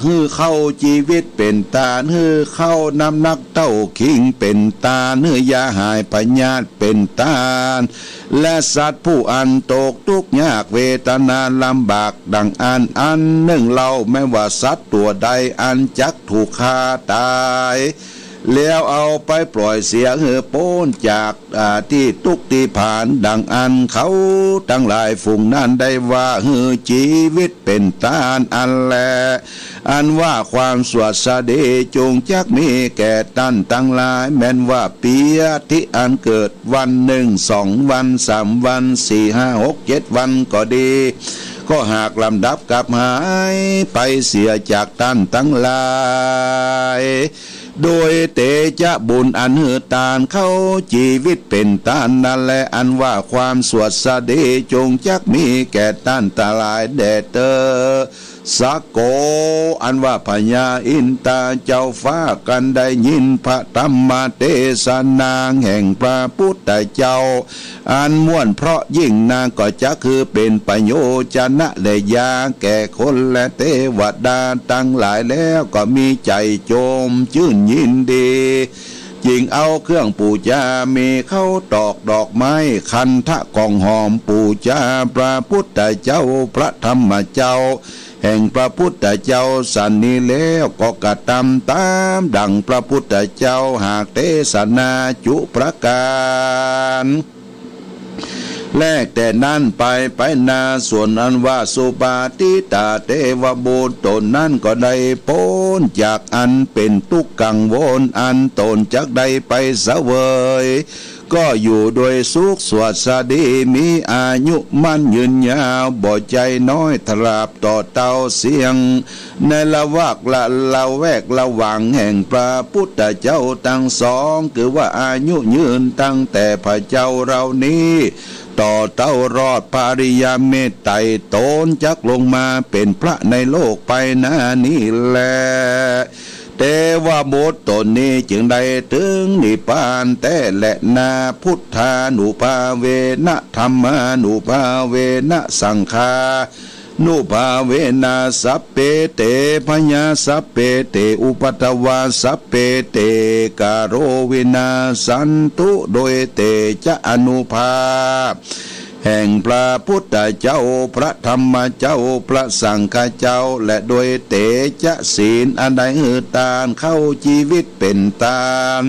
ฮือเข้าชีวิตเป็นตาฮือเข้าน้ำนักเต้าคิงเป็นตาฮือยาหายพญาตเป็นตาและสัตว์ผู้อันตกทุกข์ยากเวทนาลำบากดังอันหนึ่งเราไม่ว่าสัตว์ตัวใดอันจักถูกฆ่าตายแล้วเอาไปปล่อยเสียเหือโป้นจากที่ตุกที่ผ่านดังอันเขาทั้งหลายฝูงนั้นได้ว่าเหือชีวิตเป็นตานอันแลอันว่าความสวัสดีจงจักมีแก่ท่านทั้งหลายแม้นว่าปีที่อันเกิดวันหนึ่ง2 วัน3 วัน4 5 6 7 วันก็ดีก็หากลำดับกลับหายไปเสียจากท่านทั้งหลายโดยเตจะบุญอันเหือตานเข้าชีวิตเป็นตานนั่นแหละอันว่าความสวัสดีจงจักมีแก่ท่านทั้งหลายแด่เธอสักโกอันว่าพญาอินตาเจ้าฟ้ากันได้ยินพระธรรมเทศนาแห่งพระพุทธเจ้าอันม่วนเพราะยิ่งนางก็จะคือเป็นประโยชนะและยาแก่คนและเทวดาทั้งหลายแล้วก็มีใจโจมชื่นยินดียิ่งเอาเครื่องปูชามีเข้าตอกดอกไม้คันทะกองหอมปูชาพระพุทธเจ้าพระธรรมเจ้าแห่งพระพุทธเจ้าสันนี้แล้วก็กระทำตามดังพระพุทธเจ้าหากเทศนาจุประการแลกแต่นั้นไปนาส่วนอันว่าสุปาติตาเทวบุตรตนนั้นก็ได้พ้นจากอันเป็นทุกข์กังวลอันตนจักได้ไปเสวยก็อยู่โดยสุขสวัสดีมีอายุมั่นยืนยาวบ่ใจน้อยทราบต่อเต้าเสียงในละวักละแวกระหว่างแห่งพระพุทธเจ้าทั้งสองคือว่าอายุยืนตั้งแต่พระเจ้าเรานี้ต่อเต้ารอดภริยาเมตไตรโตนจักลงมาเป็นพระในโลกไปนะนี่แหละเทวบุตรตนนี้จึงได้ถึงนิพพานแต่และนาพุทธานุภาเวนะธรรมานุภาเวนะสังฆานุภาเวนะสัพเพเตพญาสัพเพเตอุปัฏวาสัพเพเตกาโรวินาสันตุโดยเตจะอนุภาแห่งพระพุทธเจ้าพระธรรมเจ้าพระสังฆเจ้าและโดยเตจะศีลอันใดหือตานเข้าชีวิตเป็นตาน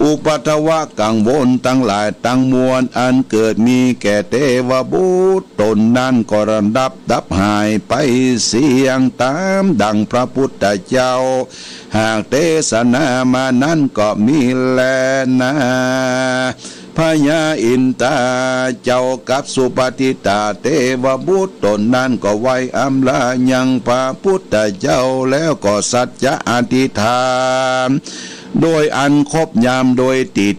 อุปัฏวะกังวลทั้งหลายทั้งมวลอันเกิดมีแก่เทวบุตรตนนั้นก็ระดับหายไปเสียงตามดังพระพุทธเจ้าหากเทศนามานั้นก็มีแลนะพญาอินตาเจ้ากับสุปฏิตาเทวบุตรตนนั้นก็ไว้อำลายังพระพุทธเจ้าแล้วก็สัจจะอธิษฐานโดยอันครบยามโดยติด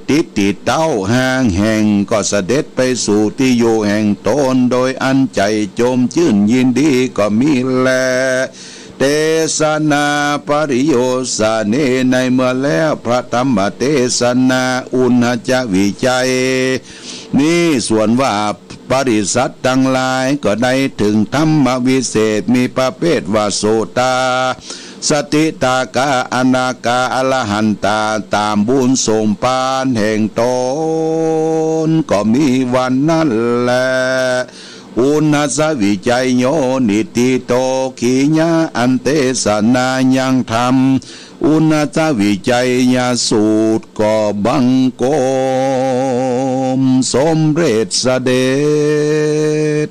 เต้าห่างแห่งก็เสด็จไปสู่ที่อยู่แห่งตนโดยอันใจโจมชื่นยินดีก็มีแลเทศนาปริโยสเนในเมื่อแล้วพระธรรมเทศนาอุณหจวิจัยนี่ส่วนว่าปริสัทธ์ทั้งหลายก็ได้ถึงธรรมวิเศษมีประเภทว่าโสตาสติตากาอนาคาอรหันตาตามบุญสมปานแห่งตนก็มีวันนั้นแลอุณสวิจัยโยนิติโตขีญาอันเตสนายังธรรมอุณสวิจัยญาสูตรก็บังโกมสมเร็จเสด็จ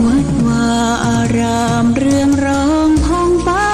วัดวาอารามเรืองรองท้องฟ้า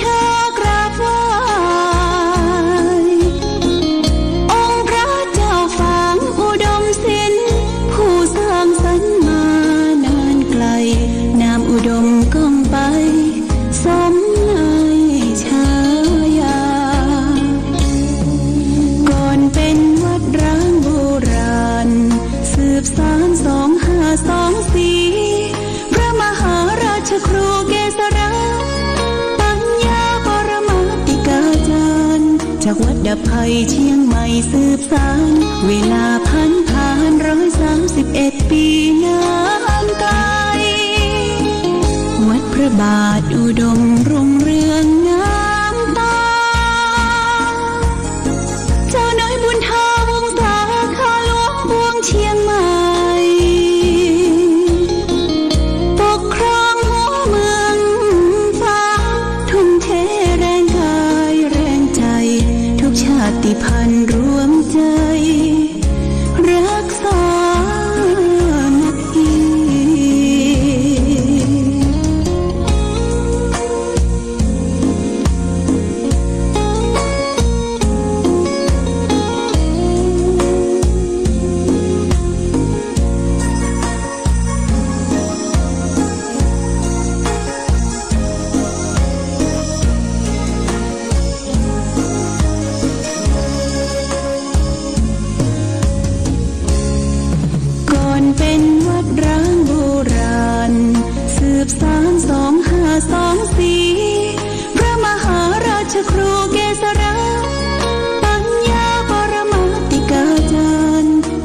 ชากราบไหว้องค์พระเจ้าฝางอุดมศิลป์ผู้สร้างสรรค์มานานไกลนามอุดมก้องไปสมในฉายาก่อนเป็นวัดร้างโบราณสืบสาน2524พระมหาราชครูเกษราปัญญาปรมาติกาจารย์จากวัดดับภัยเชียงใหม่สืบสานเวลาผ่าน131 ปีนานไกลวัดพระบาทอุดมรุ่งเรืองงามตาเจ้าน้อยบุญธาวงศาคาหลวงบวงเชียงใหม่ปกครองหัวเมืองฟ้าทุ่มเทแรงกายแรงใจทุกชาติพันธุ์รวมใจรักษานาที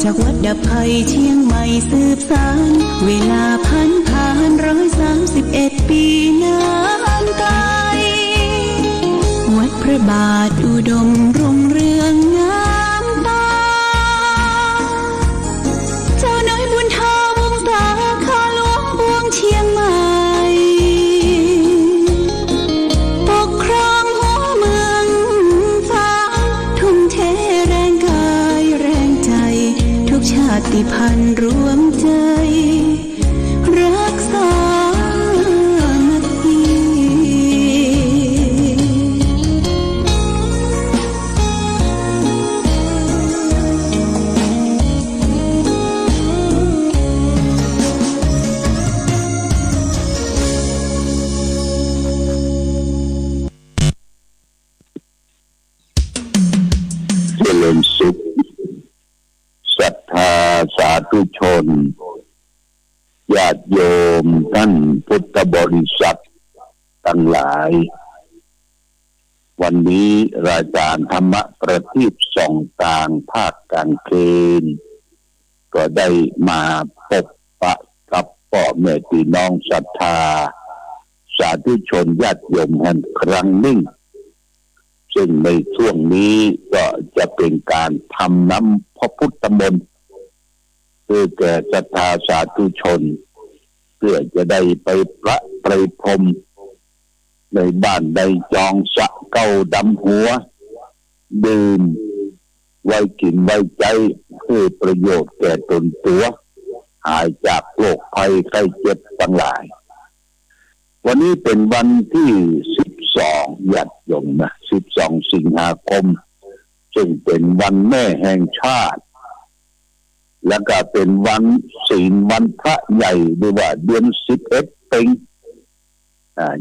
จากวัดดับภัยเชียงใหม่สืบสานเวลาผ่าน131 ปีนานไกลวัดพระบาทอุดมรุ่งเรืองงามตาเจ้าน้อยบุญธาวงศาคาหลวงบวงเชียงใหม่ปกครองหัวเมืองฟ้าทุ่มเทแรงกายแรงใจทุกชาติพันธุ์รวมใจรักษานาที เจริญสุขศรัทธาสาธุชนญาติโยมท่านพุทธบริษัททั้งหลายวันนี้รายการธรรมะประทีปส่องกลางภาคกลางคืนก็ได้มาพบปะกับพ่อแม่พี่น้องศรัทธาสาธุชนญาติโยมแห่งครั้งหนึ่งซึ่งในช่วงนี้ก็จะเป็นการทำน้ำพระพุทธมนต์เพื่อแก่ศรัทธาสาธุชนเพื่อจะได้ไปประไตรพรมในบ้านใดจองสะเก้าดำหัวดื่มไว้กินไว้ใจเพื่อประโยชน์แก่ตนตัวหายจากโรคภัยไข้เจ็บทั้งหลายวันนี้เป็นวันที่12ญาติโยมนะ12 สิงหาคมซึ่งเป็นวันแม่แห่งชาติแล้วก็เป็นวันศีลวันพระใหญ่หรือว่าเดือน11เป็น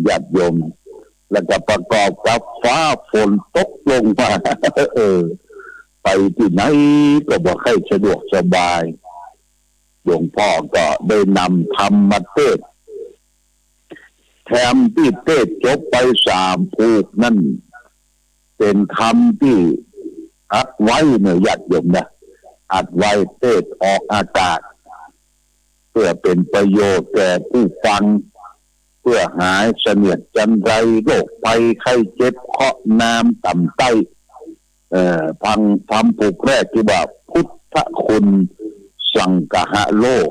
ญาติโยมแล้วก็ประกอบกับฟ้าฝนตกลงมาไปที่ไหนก็บ่ค่อยสะดวกสบายหลวงพ่อก็ได้นำธรรมมาเทศน์แถมที่เทศน์จบไป3ภูกนั่นเป็นธรรมที่อัดไว้เนี่ยญาติโยมนะอัดไว้เทศน์ออกอากาศเพื่อเป็นประโยชน์แก่ผู้ฟังเพื่อหายเสนียดจันไรโรคภัยไข้เจ็บเคาะน้ำต่ำใต้พังธรรมภูกแรกที่ว่าพุทธคุณสังฆะโลก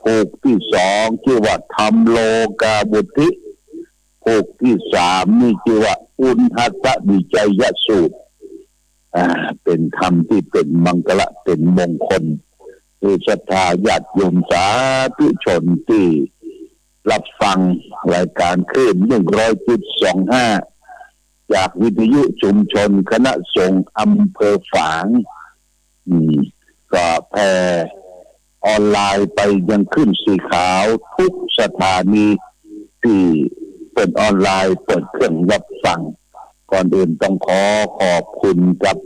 ภูกที่2ชื่อว่าธรรมโลกาบุติภูกที่3นี่ชื่อว่าอุณหัสสวิจัยสูตรเป็นธรรมที่เป็นมังคละเป็นมงคลคือศรัทธาญาติโยมสาธุชนที่ รับฟังรายการคลื่น100.25จากวิทยุชุมชนคณะสงฆ์อำเภอฝางก็แพร่ออนไลน์ไปยังขึ้นสีขาวทุกสถานีที่เปิดออนไลน์เปิดเครื่องรับฟังก่อนอื่นต้องขอบคุณกับ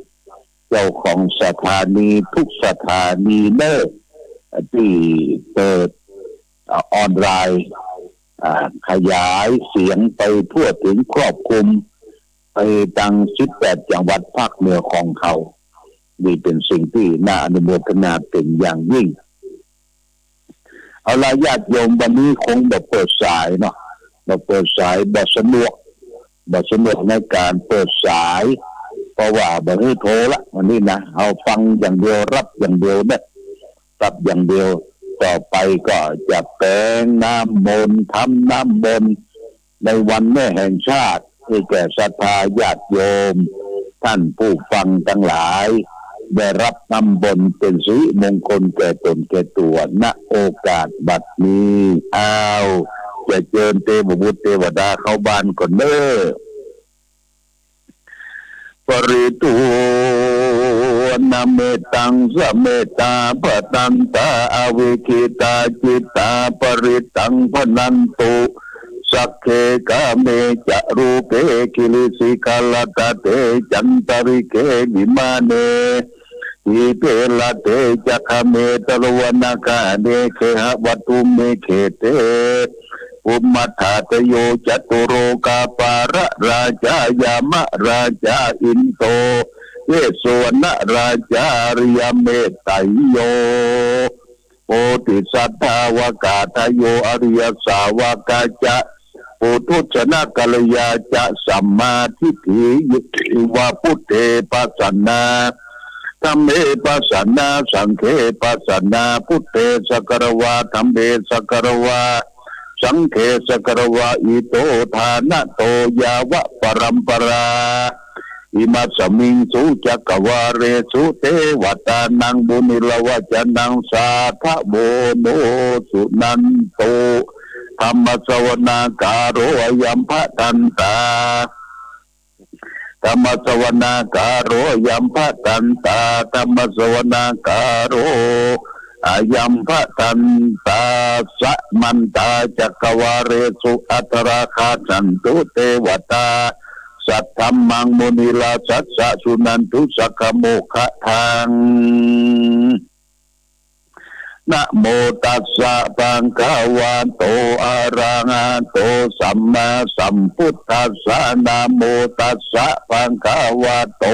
เจ้าของสถานีทุกสถานีที่เปิดออนไลน์ขยายเสียงไปทั่วถึงครอบคลุมไปตั้ง18จังหวัดภาคเหนือของเขานี่เป็นสิ่งที่น่าอนุโมทนาเป็นอย่างยิ่งเอาล่ะญาติโยมวันนี้คงเปิดสายเนาะเปิดสายสะดวกในการเปิดสายเพราะว่าให้โทรละวันนี้นะเอาฟังอย่างเดียวรับอย่างเดียวเนี่ยรับอย่างเดียวต่อไปก็จะแปลงน้ำมนต์ทำน้ำมนต์ในวันแม่แห่งชาติให้แก่ศรัทธาญาติโยมท่านผู้ฟังทั้งหลายได้รับน้ำมนต์เป็นสิริมงคลแก่ตนแก่ตัวณโอกาสบัดนี้จะเชิญเทพบุตรเทวดาเข้าบ้านก่อนเด้อปริตูนาเมตังสเมตาปตันตาอวิคิตาจิตตาปริตังพนันตุสักเคกาเมจะรูเปกิลิสิกาลตาเตจันตริเกวิมาเนอิเปลาเตจักเมตรวนาคาเนเคหวัตุเมเคเตอุมัฏฐาตโยจตุโรกาปาระราชายามะราชาอินโตเยสวนราชาริยเมตไตโยโพธิสัตถาวกาทโยอริยสาวกาจะปุถุชนะกัลยาจะสัมมาทิฏฐิยุติวาพุทเทปัสสนาธัมเมปัสสนาสังฆเปปัสสนาพุทเทสกรวาธัมเมสกรวาสังฆสกรวะอิโตทานะโตยาวะปรัมปราอิมัสมิงสุจักวาเรสุเทวตานังบุณิลวะจันังสาทะโบโนสุนันโตธรรมสวนาการโรยัมภะตันตาธรรมสวนาการโรยัมภะตันตาธรรมสวนาการโรอายัมภะตันตาสะมันตาจักวาเรสุอัตราคาสันตุเทวตาสัทธัมมังมุนิลาสัสสะสุนันตุสักขโมขะทังนะโมตัสสะภะคะวะโตอะระหะโตสัมมาสัมพุทธัสสะนะโมตัสสะภะคะวะโต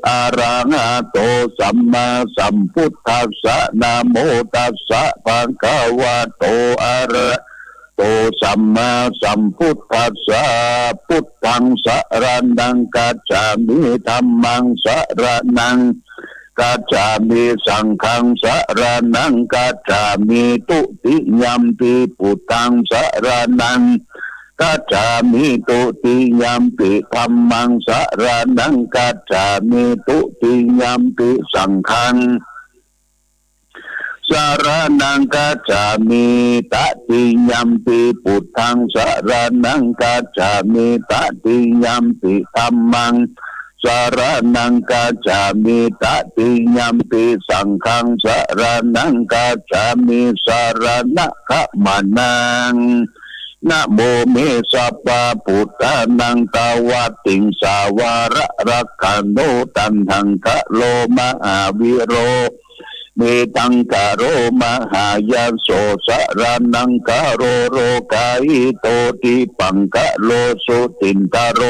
อะระหะโตสัมมาสัมพุทธัสสะนะโมตัสสะภะคะวะโตอะระโตสัมมาสัมพุทธัสสะพุทธังสรณังกัจฉามิธัมมังสรณังกัจฉามิสังฆังสรณังกัจฉามิตุติยัมปิพุทธังสรณังกัจฉามิตุติยัมปิธัมมังสรณังกัจฉามิตุติยัมปิสังฆังสรณังกัจฉามิตติยัมปิพุทธังสรณังกัจฉามิตติยัมปิธัมมังสรณังกัจฉามิตติยัมปิสังฆังสรณังกัจฉามิสรณะขมานังนะโมเมสัพพะพุทธานังตาวะติงสาวาระรักขันโนตันทังคะโลมหาวิโรเมตังกะโรมหายาโสสรนังกะโรโรกายโตติปังกะโลสุตินตโร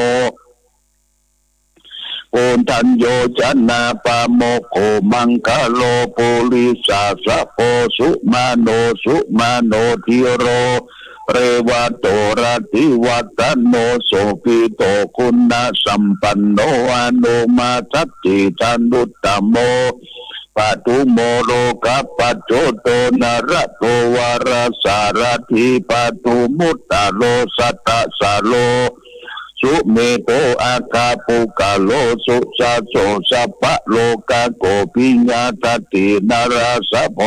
โอทันโยจันนาปะโมโคมังคะโลปุริสาสะโพสุมาโนทิโรเรวะโตระติวัตโนโสปิโตคุณสัมปันโนอนุมาทัตติทันุตตโมปัตุโมโรกัปปัจโจโตนระโตวารสารถิปัตุมุตตะโลสัตตะสาโล สุเมโตอาคาปุกาโลสุสาโสสัพพะโลกาโกปิญญาตตินาราสะโพ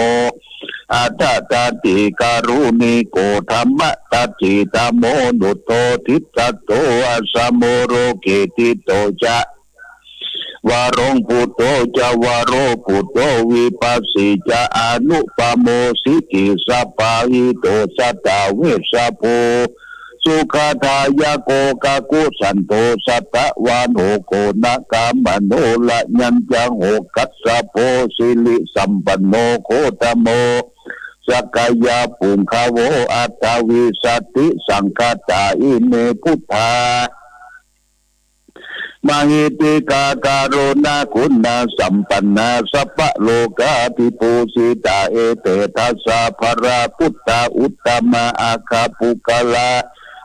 อาตตาติการุณิโกธรรมตัจจิตโมนุโตทิตตโตอาสมโมโรเกติโตจะวารงปุตโตจะวาโรปุตโตวิปัสสิจะอนุปโมสิกิสัพพะหิโตสัตตาเวสสะโพสุขาทายาโกกากุสันโตสัตตะวานโหโกนะกามโนละยัญจังโหกัสสะโพสิลิสัมปันโนโคตโมสักกายาปุงคาโวอัตตวิสติสังคตาอิเมพุทธามหิติกาการุณาคุณาสัมปันนาสัพพะโลกาภิปูสิตาเอเตทัสสะภราพุทธาอุตตมะอาคาปุกลา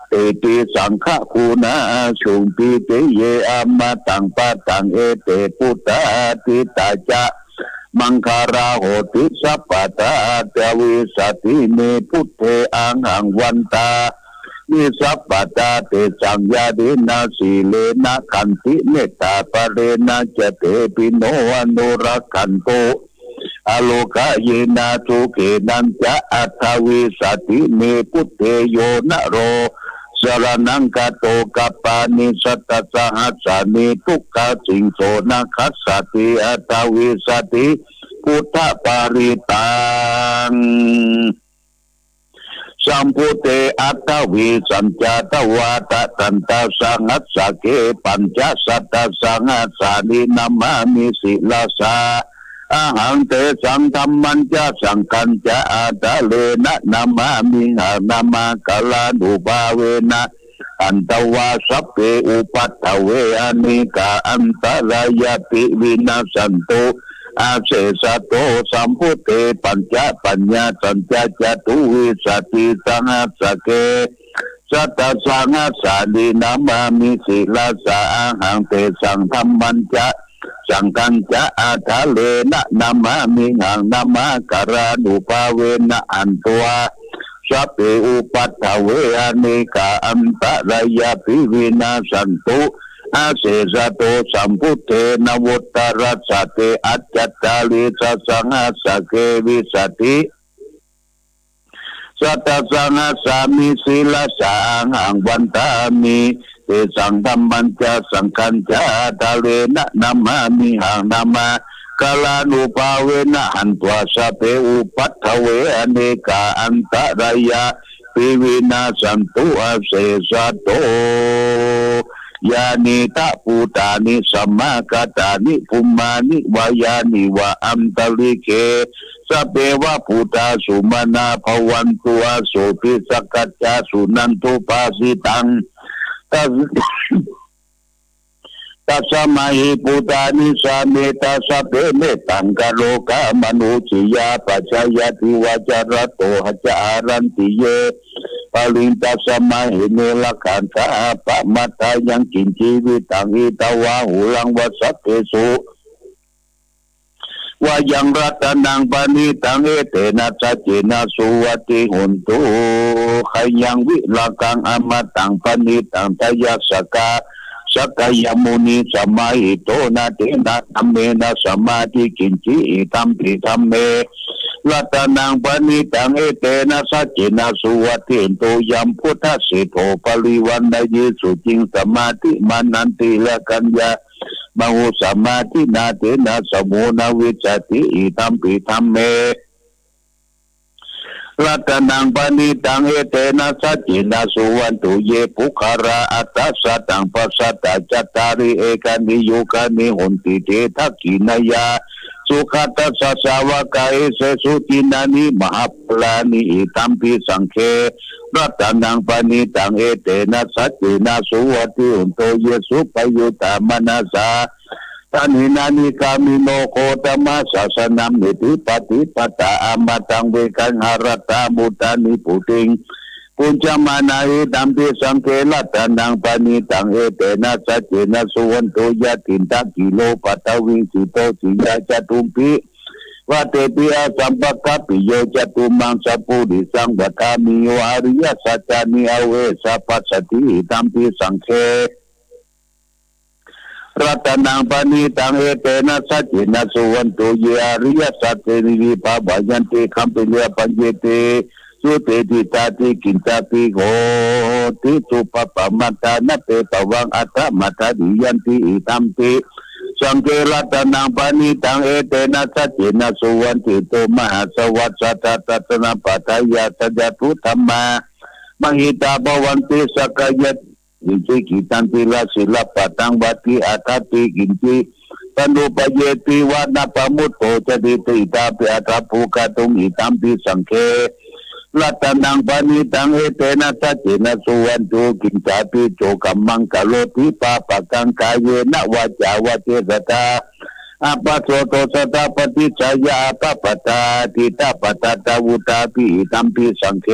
เตติสังฆคุณาชุมปิเตเยอามาตังปะตังเอเตพุทธาติตาจะมังคาราโหติสัพพตาเตวิสติเมพุทเทอังหังวันตานิสัพพตาเตสังยาดินาสีเลนะขันติเมตตาปะเรนะเจเตปิโนอนุรักขันโตอโลกะเยนะทุเกนันจะอัตถวิสติเมพุทเทโยนะโรสรนังกโตกัปปานิสัตตสหัสสานิทุกขสิงโสนะคัสสติอัตถวิสติพุทธปาริตังสัมพุเตอัตถวิสัญจตวาตตันตสังหัสสะเกปัญจสัตตสังหัสสานินามามิสิลาสาอาหังเตสังธรรมันจะสังคัญจะอาตาเลนะนามามิหานามากาลานุภาเวนะอันตวาสัพเพอุปัฏฐเวอนิกาอันตรายติวินาสันโตอาเสสะโตสัมพุเตปัญจปัญญาสัญจจตุวิสติสังหัสสะเกสัตตสังหัสสานินามามิสิลาสาอาหังเตสังธรรมันจะสังกัญจะอาทะเลนะนามามิหังนามาการานุภาเวนะอันตัวสัพเพอุปัฏฐเวอเนกาอันตรายปิวินาสันตุอาเสสะโตสัมพุทเทนวุตตรัสสะเตอัจจตาลิสัสังหัสสะเกวิสติสัตตสังหัสสามิสิลาสาหังวันตามิเตสังธรรมันจะสังคัญจะทะเลนะนามามิหังนามากาลานุภาเวนะหันตัวสัพเพอุปัฏฐเวอเนกาอันตรายปิวินาสันตุอาเสสะโตยานิตะปูตานิสัมมากตานิภูมานิวายานิวะอัมตลิเกสัพเพวะพุทธาสุมานาภวันตุอาโสภิสักกัจจาสุนันตุปาสิตังตัสมาหิปุตานิสาเมตาสัพเพเมตังกะโลกามนุจิยาปัจจายติวาจารโตหจารันติเยปลินตัสมาหิเนลขันธาปะมัตตายังกินชีวิตังอิตาวาหุลังวัสเตสุวายังรัตนังปณิตังเอเตนะสัจเจนะสุวัติหุนตุขยังวิลากังอมตังปณิตังทยัสสกาสักกายมุนีสมาหิโตนะเตนะธัมเมนะสมาธิกินจิตัมปิธัมเมรัตนังปณิตังเอเตนะสัจเจนะสุวัติโตยัมพุทธสิโธปริวันนายสุจิงสมาธิมานันติและกัญญามโหสมาธินาเตนะสมุนาวิจติตัมปิธัมเมรัตนังปณิตังเอเตนะสัจจินาสุวันตุเยปุคาราอัตตสัตตังปัสสัตตจัตตาริเอกานิโยกานิหุนติเตทักขินายาสุขัตตสัสสาวกายเสสุตินานิมหาปลานิตัมปิสังเครัตนังปณิตังเอเตนะสัจจินาสุวัติหุนโตเยสุปยุตตามนาสาตานินานิกามิโนโคตมัสสะนัมนิติปฏิปตาอมตังเวกังหารตามุตานิปุติงปุญจมานาหิตัมปิสังเคลัตนังปณิตังเอเตนะสัจเจนะสุวันโตยะตินตะกิโลปัตตวิสิโตสิยาจตุมปิ วัตติอาสัมปะปิโยจตุมังสัพพุริสังวัฏามิโยอริยสัจจานิอเวสัพพสติตัมปิสังเขรัตนังปณิตังเอเตนะสัจจินะสุวันตุเยอริยสัจเจนิวิภาบายันติคัมปิเลียปัญเยติสุเตติตาติกินตาติโหติสุปปะมัตตานะเตปวังอัตตมัตตาดิยันติอิตัมปิสังเกรัตนังปณิตังเอเตนะสัจจินะสุวันติโตมหาสวัสสะตัตนะปัฏยาสัจตุธัมมามหิตาภวันติสกายะวิจิกิตันติลาศิลปะตังวัติอาคติกินติตันุปเยติวานาปมุตโตจติติตาเปอัตภูกาตุงอิตัมปิสังเขรัตนังปณิตังเอเตนะสัจจินะสุวันตุกินจาปิโจกัมมังกะโลทิปาปะกังกายเยนะวาจาวะเจสตาอาปัสโสโตสตาปฏิจายาปะปะตาทิตาปะตาตาวุตาปิอิตัมปิสังเข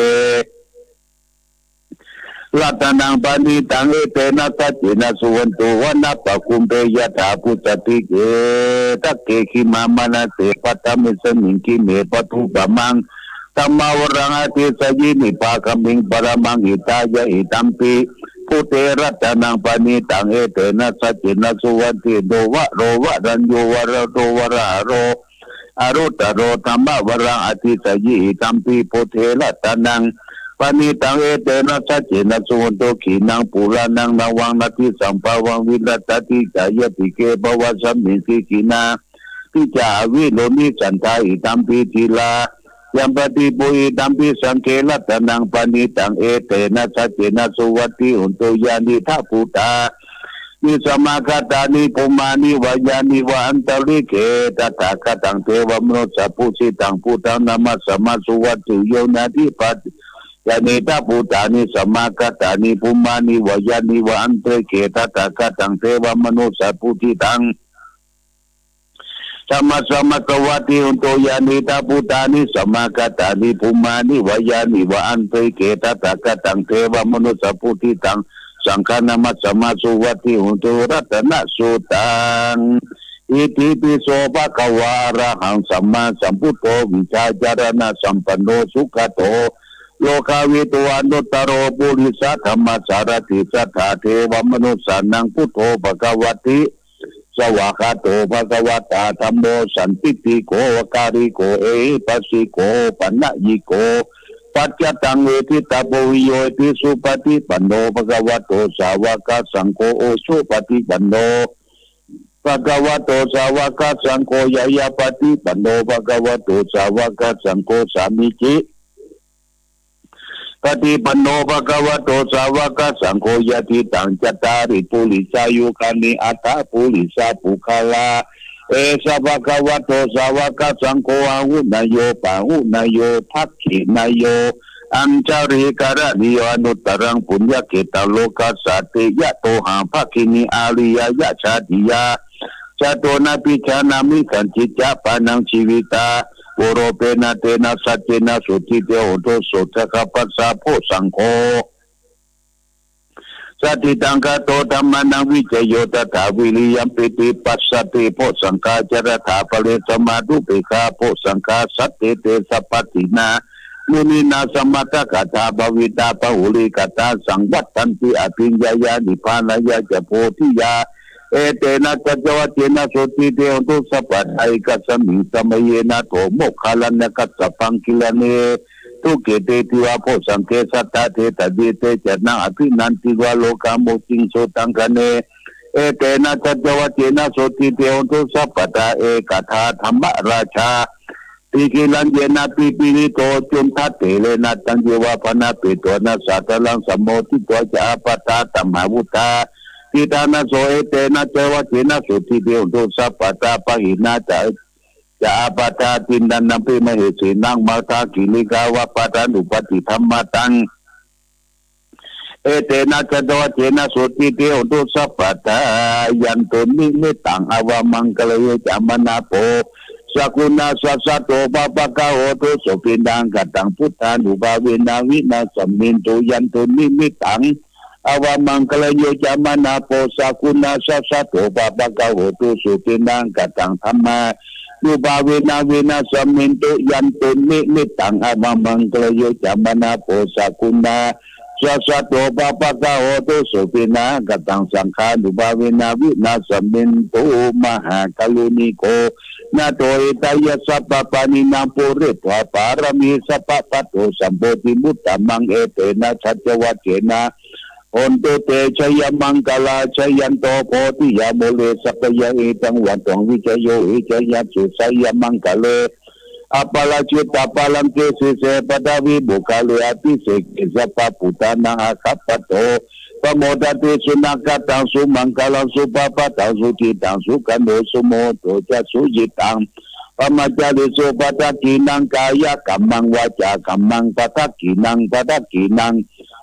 รัตนังปณิตังเอเตนะสัจจินะสุวันตุวนาปะคุมเปยะถาพุสติเกตักเกขิมามนะเสปัตตมิสมิงกิเมปทุปะมังธัมมาวรังอติสยินิปาคมิงปรมังหิตายะหิตัมปิพุเตรัตนังปณิตังเอเตนะสัจจินะสุวันติโดวะโรวะรัญโยวะระโตวะระโรอรุตโรธัมมาวรังอติสยิหิตัมปิพุเทรัตนังปณิตังเอเตนะสัจจินะสุวันโตขีนังปุรานังนาวังนาทิสัมภาวังวิรัตติจายติเกภวะสัมมิสิกินาทิจาวิโลมิสันทาอิตัมปิทิลายัมปติปุอิตัมปิสังเขรัตนังปณิตังเอเตนะสัจจินะสุวัตติอุนโตยานิทัพพุตานิสมาคตานิภูมานิวายานิวะอันตริเกตถาคตังเทวมนุสสะปุสิตังพุตังนามัสสมาสุวัตติโยนาทิปัตยานิทัพพุตานิสมาคตานิภูมานิวายานิวะอันตริเกตถาคตังเทวมนุสสะปุสิตังsama-sama kawati untuk yanita putani sama kata ni pumani wayani wa antri kita takatang tewa manusia putih tang sangka nama sama suwati untuk ratana sutang iti pisopa kawara hang sama samputo wicajarana sampano sukato lokawitu anutaro pulisa kama sarati satha tewa manusia nang puto bakawatiสวากาโตภะคะวะตาธัมโมสันติติโกวการิโกเอปัสสิโกปันนะยิโกปัจจตังเวทิตาโพวิโยติสุปฏิปันโนภะคะวะโตสาวกสังโฆโอสุปฏิปันโนภะคะวะโตสาวกสังโฆยะยะปฏิปันโนภะคะวะโตสาวกสังโฆสามิจิปฏิปันโนภะคะวะโตสาวกสังโฆยะติตังจัตตาริปุริสายุคานิอัตตาปุริสาปุคลาเอสะภะคะวะโตสาวกสังโฆอาหุนายโยปะหุนายโยทักขินายโยอัญจาริกะระนิโยอนุตตรังปุญญเกตโลกัสสะเตยะโตหังภคินิอาริยยะชาติยาจโตนะปิชานามิขันจิจปานังชีวิตาโอโรเปนะเตนะสัจเจนะสุติเตโอโตโสตะคะปัสสะโพสังโฆสัตติตังกะโตธัมมานังวิจโยตถาวิริยัมปิติปัสสติโพสังฆาจรถาปะเรสมาดุเปกาโพสังฆาสัตเตเตสัพพตินามุนีนาสมัตตะกถาภวิตาปะหุลิกตาสังวัตตันติอภิญญายานิพพานายาจะโพธิยาเอเตนะกัจจวัตเจนะโสติเตโอตุสัพพะไทกัสสมิงสมัยนะโตโมคคัลลนะกัสสะปังกิลเนทุเกเตติวะโพสังเกสัตตะเทตดิเตจะนังอภินันติวะโลกาโมจิงโสตังคะเนเอเตนะกัจจวัตเจนะโสติเตโอตุสัพพะตาเอกถาธรรมราชาปิกิลันเยนะปิปิริโตจุนทัตเตเลนะตังเยวะพนะเปโตนะสัตตลังสัมโมทิโตจะอปตาตัมหาวุตาทิตานะโสเอเตนะเจวะเจนะสุติเตโอตุสัพพะตาปะหินะจะอปตาตินดันนัมปิมเหสีนังมาตากิลิกาวะปะตานุปติธรรมตังเอเตนะจัตวะเจนะสุติเตโอตุสัพพะตายันตุนิมิตังอวมังกะเลจามนาโปสักุณาสัสสะโตปะปะกะโหตุสุปินังกัตตังพุทธานุภาเวนะวินาสมินตุยันตุนิมิตังอวมังกะเลจามนาโปสักุณาสัสสะโตปะปะกะโหตุสุปินังกัตตังธัมมา ยุบาเวนาเวนาสมินตุยันตุนิมิตังอามามังกลโยจัมมนาโพสกุณาสัสสะโตปะปะกะโหตุสุปินากตังสังฆานุบาเวนาวินาสมินตุมหากลุณิโกนาโตอิตายะสัพพปานินาปุริตวะปารมีสัพพะปัตโตสัมโพธิมุตตมังเอเตนะสัจวัจเจนะอนตุเตชยมังกลาชยันโตโพธิยาโมเลสัพยะเอตังวันตองวิจโยเอจยัสุสยมังกเลapala cita palam ke sise padawi bukali ati seke sapa putana akapato pamodati sunakatang sumangkalang supapatang sukitang sukando sumoto ca sujitang pamajali supatakinang kaya kamang waca kamang patakinang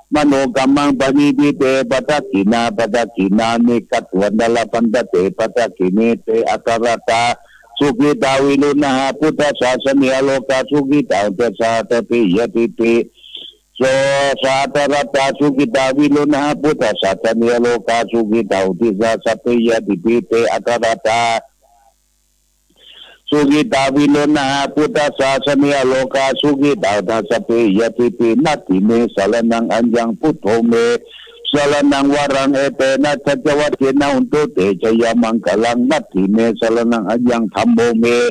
mano kamang panibite patakina nikatwan dalapan date patakinite atarata Sukita wiluna puta sasani aloka sukita utasa tapi yatiti so satarata sukita wiluna puta sasani aloka sukita utisa tapi yatiti atarata sukita wiluna puta sasani aloka sukita utasa tapi yatiti natime salanang anjang putome salanang warang etena cacawat kena untuk te jaya mangkalang natime salanang ajang thambo me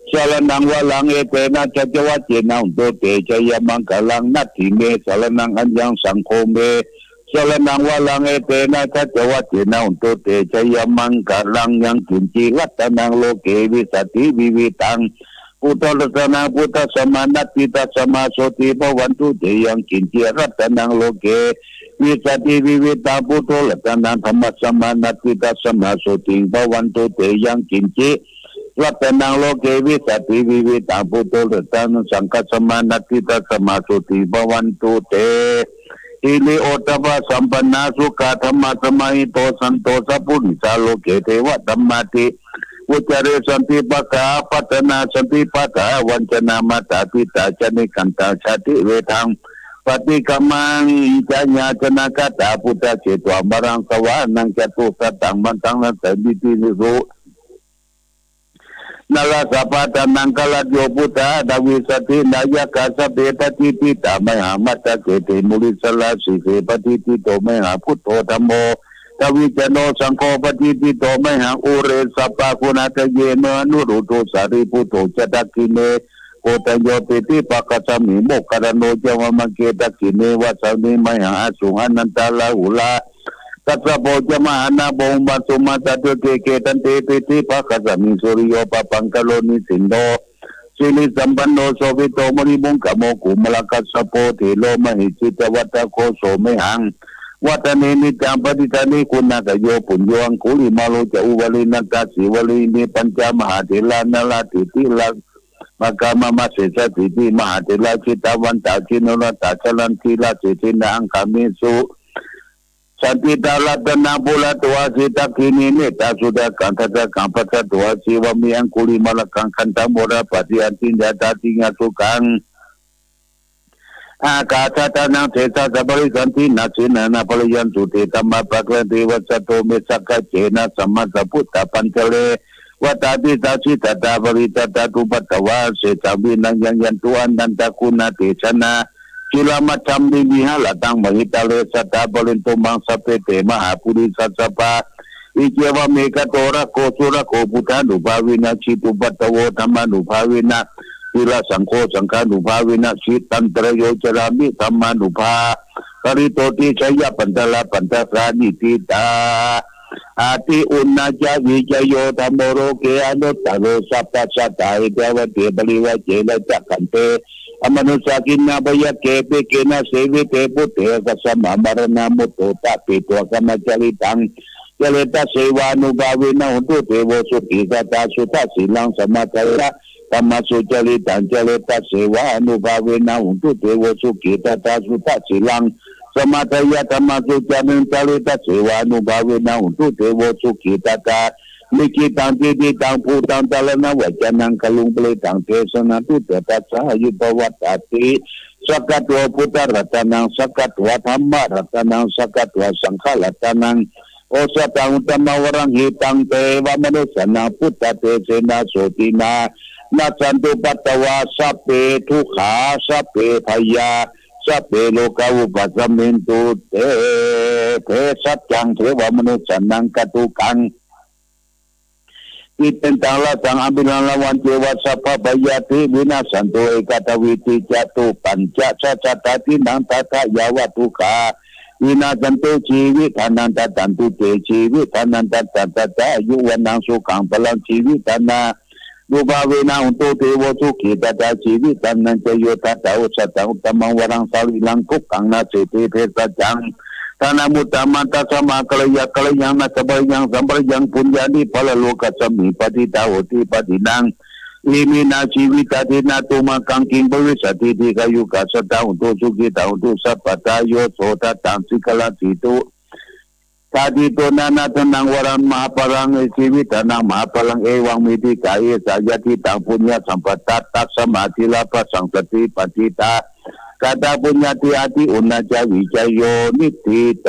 salanang walang etena cacawat kena untuk te jaya mangkalang natime salanang ajang sangko me salanang walang etena cacawat kena untuk te jaya mangkalang yang kunci latanang loke wisati wiwitang puta ratana puta samanat kita sama soti bawantu te yang kunci ratanang loke Wisati wiwita puto latanan thamma samanat kita sama soting bawanto te yang kinci latanang loke wisati wiwita puto latanan sangka samanat kita sama soting bawanto te ili otava sampana suka thamma samaito santosa punisa loke tewa dhammati ucare santi paka patana santi paka wancana mata pita jani kanta sati wetang Pati kamang janya cena kata puta cetwa barang kawanang jatuh katang mantang lantai ditiru nala sapata nangkala dio puta dawi sati naya kasa beta titi tamai hamata kete muli salasi pati tito meha puto tamo dawi jano sangko pati tito meha ure sapa kunata yena nuruto sari puto catakine Kota Jopiti pakasami mo karano jawa makita kini wasami maya asungan nantala ula katrapo jamana bomba sumata teke tan tepiti pakasami suryo papangkaloni sindo sili sambando sobito moribong kamoku malakas sapo tilo mahicita watako somehang watanini tampaditani kuna kayo punjuang kuli malo jauwali nagkasi wali ini pancamahadila nalatitilang maka mama sesa titi mahatila kita wanta kinula tacalan kila titina ang kami su santi dalat dan nabula tua sita kini neta sudah kantata kampata tua siwami yang kuli malakang kanta mora patian tinjata tinga sukang kata tanang sesa sabali santi nasina napalayan suti tambah paklan dewa satu mesaka cena sama saputa pancale Watati tasi tata berita tatu patawa setabi nang yang tuan dan takuna tesana sila macam bibiha latang mahitale sata bolento mangsa pete mahapuri sasapa ijewa meka tora kosura koputa nupawina situ patawo tama nupawina sila sangko sangka nupawina sitan terayo cerami tama nupa karitoti saya pantala pantasani tita Ati unna jawi jayo tamoro ke ano taro sapa sata igawa te baliwa jela cakante amanusa kinna baya kepe kena sevi te pute kasama marana muto tapi to akama calitang jaleta sewa nubawina untuk dewo suti kata suta silang sama kaya tamasu calitang jaleta sewa nubawina untuk dewo suki kata suta silang Samataya tamasu jamin calita sewa nubawina untuk dewo suki tata likitang titang putang talana wajanang kalung pelitang tesana tu tata sahayu bawatati sakatwa putar ratanang sakatwa thamma ratanang sakatwa sangkala tanang โอสตังอุตมาวรังหิตังเตวมนุสนาพุทธเตเสนาโสตินานัสันตุปัตตวาสัพเพทุกขาสัพเพพยาสัพเพโลกาวุปัสสมินตุเตเทสัจจังเทวมนุสนังกตุกังอิเป็นตังละตังอภินันละวันเจวสัพพะยาติวินาสันตุเอกตวิติจตุปัญจสัจจตินังตถายาวตุขาวินาสันตุชีวิตานันตตันตุเตชีวิตานันตตันตตะยุวันังสุขังพลังชีวิตานารูปาเวนะอุตุเทวสุขิตตาชีวิตานันจะโยตตาอุสตะอุตมังวรังสาวิลังทุกขังนาเสติเพสัจจังธนามุตตมัตตสมากัลยากัลยังนาสบยังสัมปยังปุญญานิพลโลกัสมิปฏิตาโหติปฏินังอิมินาชีวิตาทินาตุมากังกิงบริสัทธิทิกายุกัสตาอุตุสุขิตาอุตุสัพพตาโยโสตตังสิกลาติตุตาดิโตนานาทนังวรังมหาปรังเอชีวิตานังมหาปรังเอวังมิติกายสายติตังปุญญาสัมปตาตัสสมาธิลาภสังสติปฏิตากาตาปุญญาติอาติอุณาจาวิจโยนิติโต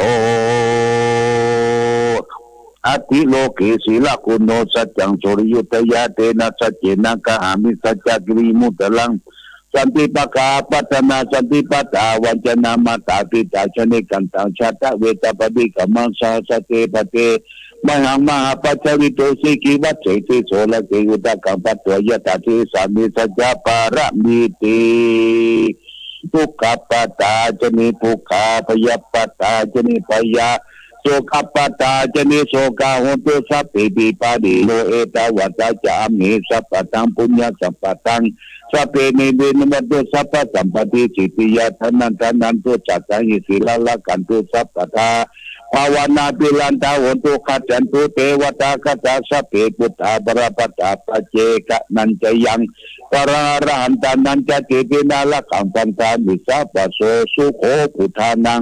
อธิโลกิศีลกุโนสัจจังสุริยุตยาเตนะสัจเจนะกะหามิสัจจกิริมุตลังสันติปะกาปัตนาสันติปัตตาวัจนามาตาติตาชนิกันตังชาตะเวตปฏิกัมมังสาสเตปเตมหังมหาปัจจวิโตสิกิวัตเสติโสละเกยุตกัมปัตตวยตาทิสามิสัจจปาระมิติทุกขปตาจนิทุกขาพยปตาจนิพยาโสขปตาจนิโสกาหุตุสัพพิปิปาดิโลเอตวัตจามิสัพพตังปุญญาสัพพตังสัพเพนิเวนะมัตโตสัพพสัมปติสิทธิยะทนันทนันตุจัตตังหิสิลาลกันตุสัพพทาภาวนาปิลันตาโหตุขัจจันตุเทวตาคัจจาสัพเพพุทธาบรปัตตาปเจกะนันจยังปราระหันตานันจติปินาลกังปันตามิสัพพโสสุโขพุทธานัง